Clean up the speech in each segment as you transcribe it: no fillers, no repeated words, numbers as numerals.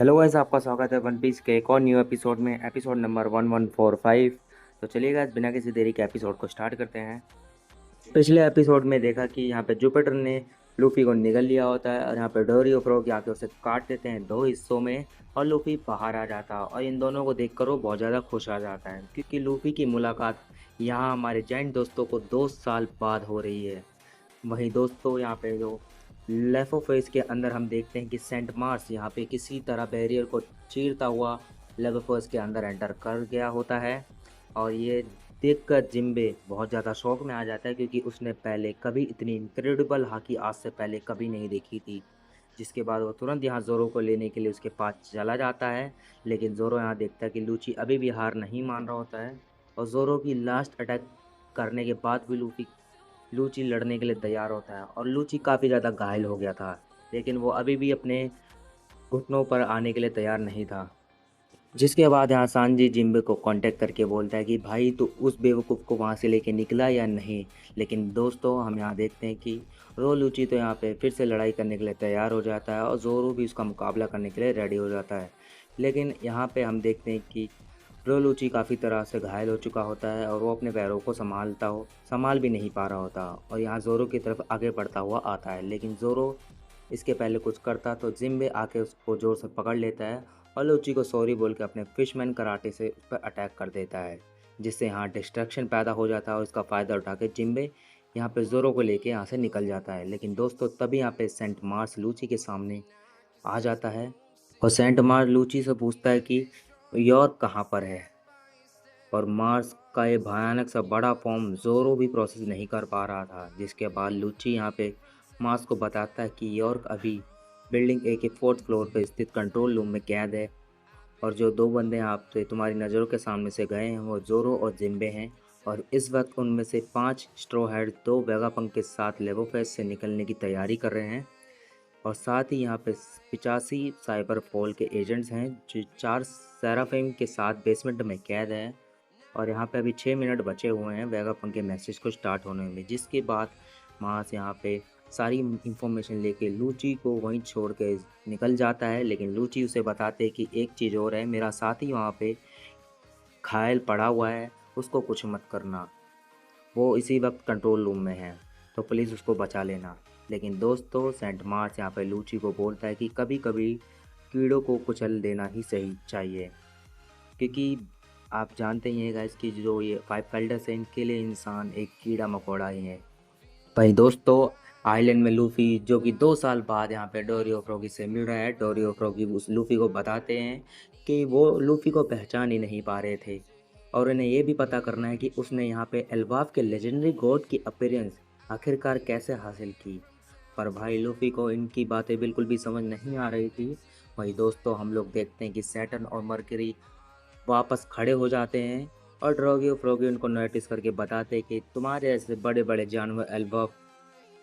Hello guys, आपका स्वागत है वन पीस के एक और न्यू एपिसोड में, एपिसोड नंबर 1145। तो चलिए गाइस, बिना किसी देरी के एपिसोड को स्टार्ट करते हैं। पिछले एपिसोड में देखा कि यहाँ पे जुपिटर ने लूफी को निगल लिया होता है और यहाँ पे डोरी और फ्रॉग आके उसे काट देते हैं दो हिस्सों में और लूफी बाहर आ जाता है। और इन दोनों को देखकर वो बहुत ज़्यादा खुश आ जाता है क्योंकि लूफी की मुलाकात यहाँ हमारे जैंट दोस्तों को 2 साल बाद हो रही है। वहीं दोस्तों यहाँ पे जो लेफो फेज के अंदर हम देखते हैं कि सेंट मार्स यहाँ पे किसी तरह बैरियर को चीरता हुआ लेफो फेज के अंदर एंटर कर गया होता है। और ये देखकर जिम्बे बहुत ज़्यादा शौक में आ जाता है क्योंकि उसने पहले कभी इतनी इनक्रेडिबल हाकी आज से पहले कभी नहीं देखी थी। जिसके बाद वो तुरंत यहाँ जोरो को लेने के लिए उसके पास चला जाता है। लेकिन जोरो यहाँ देखता है कि लूची अभी भी हार नहीं मान रहा होता है और जोरो की लास्ट अटैक करने के बाद भी लूची लड़ने के लिए तैयार होता है और लूची काफ़ी ज़्यादा घायल हो गया था। लेकिन वो अभी भी अपने घुटनों पर आने के लिए तैयार नहीं था। जिसके बाद यहाँ सांजी जिम्बे को कांटेक्ट करके बोलता है कि भाई तू उस बेवकूफ़ को वहाँ से लेके निकला या नहीं। लेकिन दोस्तों हम यहाँ देखते हैं कि रो लूची तो यहाँ पे फिर से लड़ाई करने के लिए तैयार हो जाता है और जोरो भी उसका मुकाबला करने के लिए रेडी हो जाता है। लेकिन यहाँ पे हम देखते हैं कि रो लूची काफ़ी तरह से घायल हो चुका होता है और वो अपने पैरों को संभाल भी नहीं पा रहा होता और यहाँ जोरो की तरफ आगे बढ़ता हुआ आता है। लेकिन जोरो इसके पहले कुछ करता तो जिम्बे आके उसको जोर से पकड़ लेता है और लूची को सॉरी बोल के अपने फिशमैन कराटे से उस पर अटैक कर देता है, जिससे यहाँ डिस्ट्रैक्शन पैदा हो जाता है और इसका फ़ायदा उठा के जिम्बे यहाँ पे जोरो को लेके यहाँ से निकल जाता है। लेकिन दोस्तों तभी यहाँ पे सेंट मार्स लूची के सामने आ जाता है और सेंट मार्स लूची से पूछता है कि यॉर्क कहाँ पर है। और मार्स का ये भयानक सा बड़ा फॉर्म जोरो भी प्रोसेस नहीं कर पा रहा था। जिसके बाद लूची यहाँ पे मार्स को बताता है कि यॉर्क अभी बिल्डिंग ए के 4th फ्लोर पर स्थित कंट्रोल रूम में कैद है और जो दो बंदे आपसे तुम्हारी नज़रों के सामने से गए हैं वो जोरो और जिम्बे हैं। और इस वक्त उनमें से 5 स्ट्रो हेड 2 वेगापंक के साथ लेवोफेस से निकलने की तैयारी कर रहे हैं। और साथ ही यहाँ पे 85 साइबर फॉल के एजेंट्स हैं जो 4 सेराफिम के साथ बेसमेंट में कैद हैं। और यहाँ पे अभी 6 मिनट बचे हुए हैं वेगापंक के मैसेज को स्टार्ट होने में। जिसके बाद मास यहाँ पे सारी इंफॉर्मेशन लेके लूची को वहीं छोड़ के निकल जाता है। लेकिन लूची उसे बताते कि एक चीज़ और है, मेरा साथी वहाँ पे घायल पड़ा हुआ है, उसको कुछ मत करना, वो इसी वक्त कंट्रोल रूम में है, तो प्लीज़ उसको बचा लेना। लेकिन दोस्तों सेंट मार्स यहाँ पे लूची को बोलता है कि कभी कभी कीड़ों को कुचल देना ही सही चाहिए क्योंकि आप जानते ही हैं गाइस कि जो ये 5 एल्डर्स हैं इनके लिए इंसान एक कीड़ा मकोड़ा ही है। भाई दोस्तों आइलैंड में लूफी जो कि 2 साल बाद यहाँ पे डोरियो फ्रॉगी से मिल रहा है, डोरियो फ्रॉगी उस लूफी को बताते हैं कि वो लूफी को पहचान ही नहीं पा रहे थे और उन्हें ये भी पता करना है कि उसने यहाँ पे एल्बाफ के लेजेंडरी गॉड की अपीयरेंस आखिरकार कैसे हासिल की। पर भाई लूफी को इनकी बातें बिल्कुल भी समझ नहीं आ रही थी। वही दोस्तों हम लोग देखते हैं कि सैटर्न और मरकरी वापस खड़े हो जाते हैं और ड्रॉगी फ्रॉगी उनको नोटिस करके बताते हैं कि तुम्हारे ऐसे बड़े बड़े जानवर एल्बाफ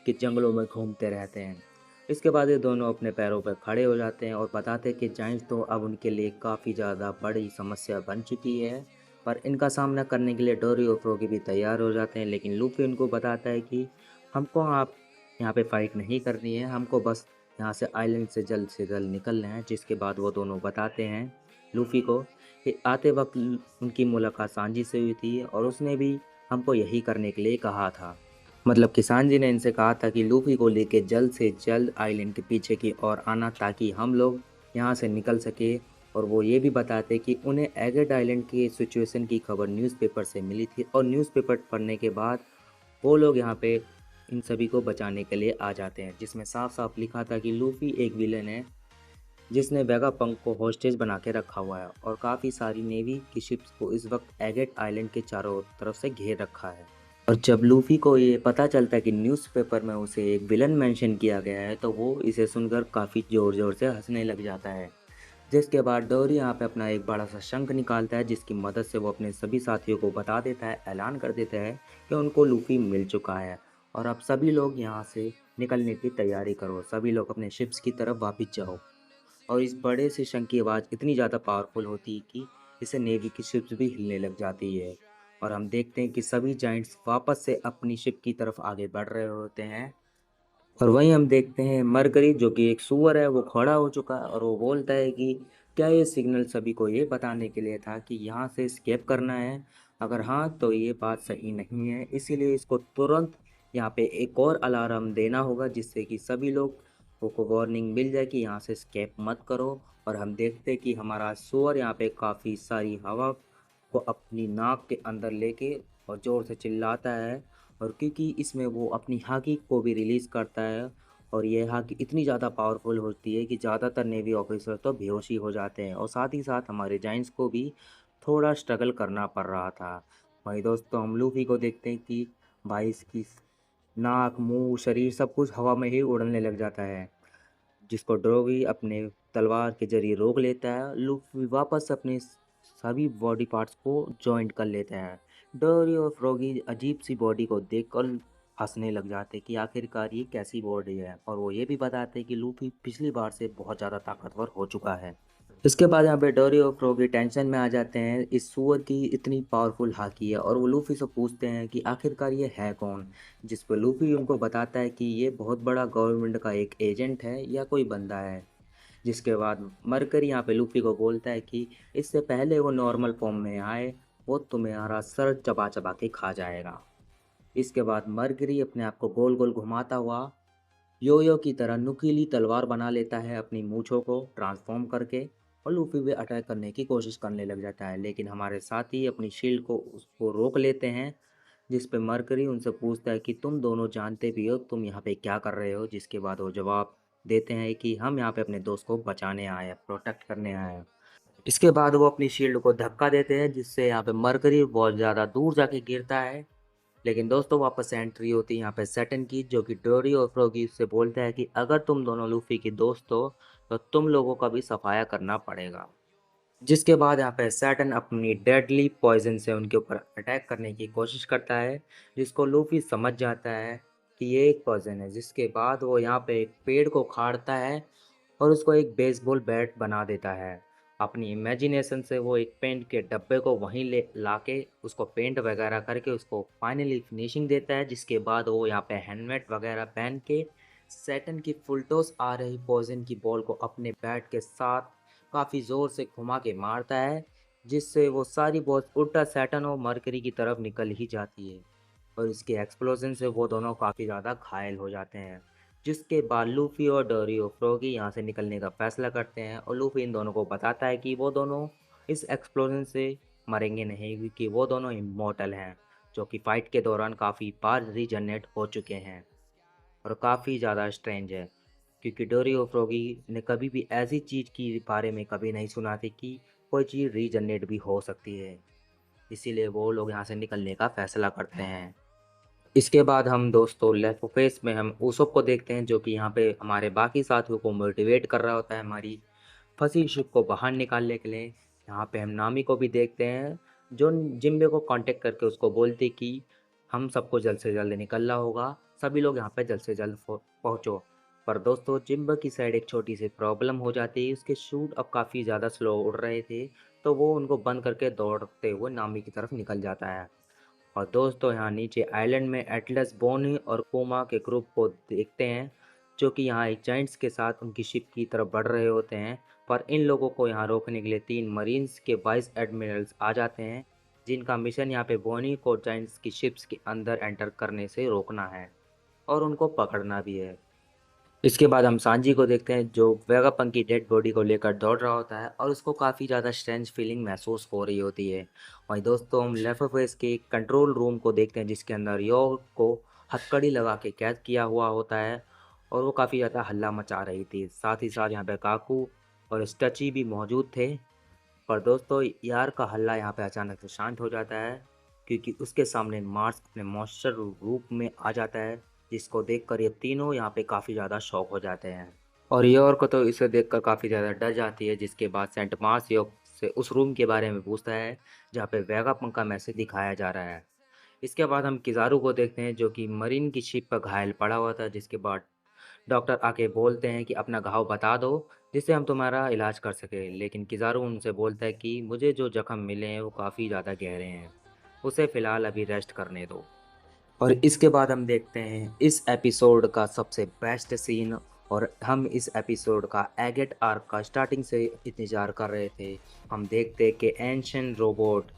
के जंगलों में घूमते रहते हैं। इसके बाद ये दोनों अपने पैरों पर खड़े हो जाते हैं और बताते हैं कि जाइंट्स तो अब उनके लिए काफ़ी ज़्यादा बड़ी समस्या बन चुकी है। पर इनका सामना करने के लिए डोरी और फ्रॉगी भी तैयार हो जाते हैं। लेकिन लूफी उनको बताता है कि हमको आप यहाँ पे फाइट नहीं करनी है, हमको बस यहाँ से जल्द निकलना है। जिसके बाद वो दोनों बताते हैं लूफी को कि आते वक्त उनकी मुलाकात सांजी से हुई थी और उसने भी हमको यही करने के लिए कहा था। मतलब किसान जी ने इनसे कहा था कि लूफी को लेके जल्द से जल्द आइलैंड के पीछे की ओर आना ताकि हम लोग यहाँ से निकल सके। और वो ये भी बताते कि उन्हें एगेट आइलैंड की सिचुएशन की खबर न्यूज़पेपर से मिली थी और न्यूज़पेपर पढ़ने के बाद वो लोग यहाँ पे इन सभी को बचाने के लिए आ जाते हैं, जिसमें साफ साफ लिखा था कि लूफी एक विलन है जिसने वेगापंक को होस्टेज बना के रखा हुआ है और काफ़ी सारी नेवी की शिप्स को इस वक्त एगेट आइलैंड के चारों तरफ से घेर रखा है। और जब लूफी को ये पता चलता है कि न्यूज़पेपर में उसे एक विलन मेंशन किया गया है तो वो इसे सुनकर काफ़ी ज़ोर ज़ोर से हंसने लग जाता है। जिसके बाद डोरी यहाँ पे अपना एक बड़ा सा शंख निकालता है जिसकी मदद से वो अपने सभी साथियों को बता देता है, ऐलान कर देता है कि उनको लूफी मिल चुका है और अब सभी लोग यहाँ से निकलने की तैयारी करो, सभी लोग अपने शिप्स की तरफ वापस जाओ। और इस बड़े से शंख की आवाज़ इतनी ज़्यादा पावरफुल होती है कि इसे नेवी की शिप्स भी हिलने लग जाती है। और हम देखते हैं कि सभी जाइंट्स वापस से अपनी शिप की तरफ आगे बढ़ रहे होते हैं और वहीं हम देखते हैं मरकरी जो कि एक सूअर है, वो खड़ा हो चुका है और वो बोलता है कि क्या ये सिग्नल सभी को ये बताने के लिए था कि यहाँ से स्केप करना है? अगर हाँ तो ये बात सही नहीं है, इसीलिए इसको तुरंत यहाँ पे एक और अलार्म देना होगा जिससे कि सभी लोग को वार्निंग मिल जाए कि यहाँ से स्केप मत करो। और हम देखते हैं कि हमारा सूअर यहाँ पे काफ़ी सारी हवा को अपनी नाक के अंदर लेके और ज़ोर से चिल्लाता है। और क्योंकि इसमें वो अपनी हाकी को भी रिलीज़ करता है और ये हाकी इतनी ज़्यादा पावरफुल होती है कि ज़्यादातर नेवी ऑफिसर तो बेहोशी हो जाते हैं और साथ ही साथ हमारे जाइंट्स को भी थोड़ा स्ट्रगल करना पड़ रहा था। वही दोस्तों हम लूफी को देखते हैं कि भाई इसकी नाक, मुंह, शरीर सब कुछ हवा में ही उड़ने लग जाता है, जिसको ड्रोगी अपने तलवार के जरिए रोक लेता है। लूफी वापस अपने सभी बॉडी पार्ट्स को जॉइंट कर लेता है। डोरी और फ्रॉगी अजीब सी बॉडी को देखकर हंसने लग जाते कि आखिरकार ये कैसी बॉडी है, और वो ये भी बताते कि लूफी पिछली बार से बहुत ज़्यादा ताकतवर हो चुका है। इसके बाद यहाँ पे डोरी और फ्रॉगी टेंशन में आ जाते हैं, इस सूअर की इतनी पावरफुल हाकी है, और वो लूफी से पूछते हैं कि आखिरकार ये है कौन। जिस पर लूफी उनको बताता है कि ये बहुत बड़ा गवर्नमेंट का एक एजेंट है या कोई बंदा है। जिसके बाद मरकरी यहाँ पे लूफी को बोलता है कि इससे पहले वो नॉर्मल फॉर्म में आए वो तुम्हारा सर चबा चबा के खा जाएगा। इसके बाद मरकरी अपने आप को गोल गोल घुमाता हुआ योयो की तरह नुकीली तलवार बना लेता है अपनी मूंछों को ट्रांसफॉर्म करके, और लूफी भी अटैक करने की कोशिश करने लग जाता है, लेकिन हमारे साथी अपनी शील्ड को उसको रोक लेते हैं। जिस पे मरकरी उनसे पूछता है कि तुम दोनों जानते भी हो तुम यहाँ पे क्या कर रहे हो, जिसके बाद वो जवाब देते हैं कि हम यहाँ पे अपने दोस्त को बचाने आए हैं, प्रोटेक्ट करने आए हैं। इसके बाद वो अपनी शील्ड को धक्का देते हैं जिससे यहाँ पे मरकरी बहुत ज़्यादा दूर जाके गिरता है। लेकिन दोस्तों वापस एंट्री होती है यहाँ पे सैटन की, जो कि डोरी और फ्रॉगी से बोलता है कि अगर तुम दोनों लूफी की दोस्त हो तो तुम लोगों का भी सफाया करना पड़ेगा। जिसके बाद यहाँ पे सैटन अपनी डेडली पॉइजन से उनके ऊपर अटैक करने की कोशिश करता है, जिसको लूफी समझ जाता है कि ये एक पॉइजन है। जिसके बाद वो यहाँ पे एक पेड़ को उखाड़ता है और उसको एक बेसबॉल बैट बना देता है। अपनी इमेजिनेशन से वो एक पेंट के डब्बे को वहीं ले लाके उसको पेंट वगैरह करके उसको फाइनली फिनिशिंग देता है। जिसके बाद वो यहाँ पे हेलमेट वगैरह पहन के सैटन की फुलटॉस आ रही पॉइजन की बॉल को अपने बैट के साथ काफ़ी ज़ोर से घुमा के मारता है, जिससे वो सारी बॉल उल्टा सैटर्न और मरकरी की तरफ निकल ही जाती है, और इसके एक्सप्लोजन से वो दोनों काफ़ी ज़्यादा घायल हो जाते हैं। जिसके बाद लूफी और डोरी और फ्रॉगी यहाँ से निकलने का फैसला करते हैं, और लूफी इन दोनों को बताता है कि वो दोनों इस एक्सप्लोजन से मरेंगे नहीं, क्योंकि वो दोनों इमॉर्टल हैं, जो कि फ़ाइट के दौरान काफ़ी बार रीजनरेट हो चुके हैं। और काफ़ी ज़्यादा स्ट्रेंज है, क्योंकि डोरी और फ्रॉगी ने कभी भी ऐसी चीज़ के बारे में कभी नहीं सुना थी कि कोई चीज़ रीजनरेट भी हो सकती है। इसीलिए वो लोग यहाँ से निकलने का फैसला करते हैं। इसके बाद हम दोस्तों लेफ्ट फेस में हम ऊसोप को देखते हैं, जो कि यहाँ पे हमारे बाकी साथियों को मोटिवेट कर रहा होता है हमारी फंसी शिप को बाहर निकालने के लिए। यहाँ पे हम नामी को भी देखते हैं, जो जिम्बे को कांटेक्ट करके उसको बोलते कि हम सबको जल्द से जल्द निकलना होगा, सभी लोग यहाँ पे जल्द से जल्द पहुँचो। पर दोस्तों जिम्बे की साइड एक छोटी सी प्रॉब्लम हो जाती है, उसके शूट अब काफ़ी ज़्यादा स्लो उड़ रहे थे, तो वो उनको बंद करके दौड़ते हुए नामी की तरफ निकल जाता है। और दोस्तों यहाँ नीचे आइलैंड में एटलस, बोनी और कोमा के ग्रुप को देखते हैं, जो कि यहाँ एक जाइंट्स के साथ उनकी शिप की तरफ बढ़ रहे होते हैं। पर इन लोगों को यहाँ रोकने के लिए 3 मरीन्स के वाइस एडमिरल्स आ जाते हैं, जिनका मिशन यहाँ पे बोनी को जाइंट्स की शिप्स के अंदर एंटर करने से रोकना है और उनको पकड़ना भी है। इसके बाद हम सांजी को देखते हैं, जो वेगापंक की डेड बॉडी को लेकर दौड़ रहा होता है और उसको काफ़ी ज़्यादा स्ट्रेंज फीलिंग महसूस हो रही होती है। वहीं दोस्तों हम लेफेफेस के कंट्रोल रूम को देखते हैं, जिसके अंदर योर को हथकड़ी लगा के कैद किया हुआ होता है, और वो काफ़ी ज़्यादा हल्ला मचा रही थी। साथ ही साथ यहाँ पे काकू और स्टची भी मौजूद थे। पर दोस्तों यार का हल्ला यहाँ पे अचानक से शांत हो जाता है, क्योंकि उसके सामने मार्स अपने मॉन्स्टर रूप में आ जाता है, जिसको देखकर ये तीनों यहाँ पे काफ़ी ज़्यादा शॉक हो जाते हैं। और योर को तो इसे देखकर काफ़ी ज़्यादा डर जाती है। जिसके बाद सेंट मार्स योग से उस रूम के बारे में पूछता है जहाँ पे वेगापंक का मैसेज दिखाया जा रहा है। इसके बाद हम किजारू को देखते हैं, जो कि मरीन की शिप पर घायल पड़ा हुआ था। जिसके बाद डॉक्टर आके बोलते हैं कि अपना घाव बता दो, जिससे हम तुम्हारा इलाज कर सकें। लेकिन किजारू उनसे बोलता है कि मुझे जो जख्म मिले हैं वो काफ़ी ज़्यादा गहरे हैं, उसे फ़िलहाल अभी रेस्ट करने दो। और इसके बाद हम देखते हैं इस एपिसोड का सबसे बेस्ट सीन। और हम इस एपिसोड का एगेट आर्क का स्टार्टिंग से इंतज़ार कर रहे थे। हम देखते हैं कि एंशियंट रोबोट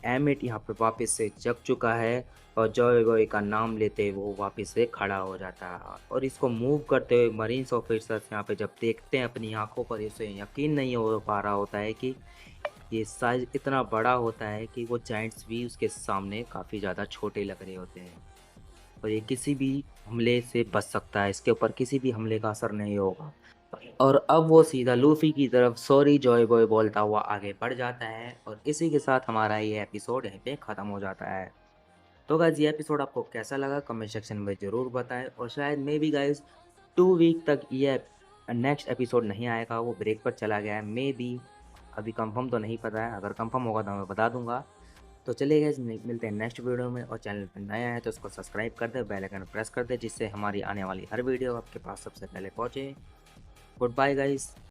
एमिट यहाँ पे वापस से जग चुका है और जॉय बॉय का नाम लेते वो वापस से खड़ा हो जाता है। और इसको मूव करते हुए मरीन्स ऑफिसर्स यहाँ पे जब देखते हैं अपनी आंखों पर, इसे यकीन नहीं हो पा रहा होता है कि ये साइज इतना बड़ा होता है कि वो जाइंट्स भी उसके सामने काफ़ी ज़्यादा छोटे लग रहे होते हैं। और ये किसी भी हमले से बच सकता है, इसके ऊपर किसी भी हमले का असर नहीं होगा। और अब वो सीधा लूफी की तरफ सॉरी जॉय बॉय बोलता हुआ आगे बढ़ जाता है। और इसी के साथ हमारा ये एपिसोड यहीं पे ख़त्म हो जाता है। तो गाइज ये एपिसोड आपको कैसा लगा कमेंट सेक्शन में ज़रूर बताएं। और शायद मे बी गाइज 2 वीक तक ये नेक्स्ट एपिसोड नहीं आएगा, वो ब्रेक पर चला गया है मे बी। अभी कंफर्म तो नहीं पता है, अगर कंफर्म होगा तो मैं बता दूंगा। तो चलिए गाइस मिलते हैं नेक्स्ट वीडियो में। और चैनल पर नया है तो उसको सब्सक्राइब कर दे, बेल आइकन प्रेस कर दे, जिससे हमारी आने वाली हर वीडियो आपके पास सबसे पहले पहुंचे। Goodbye guys.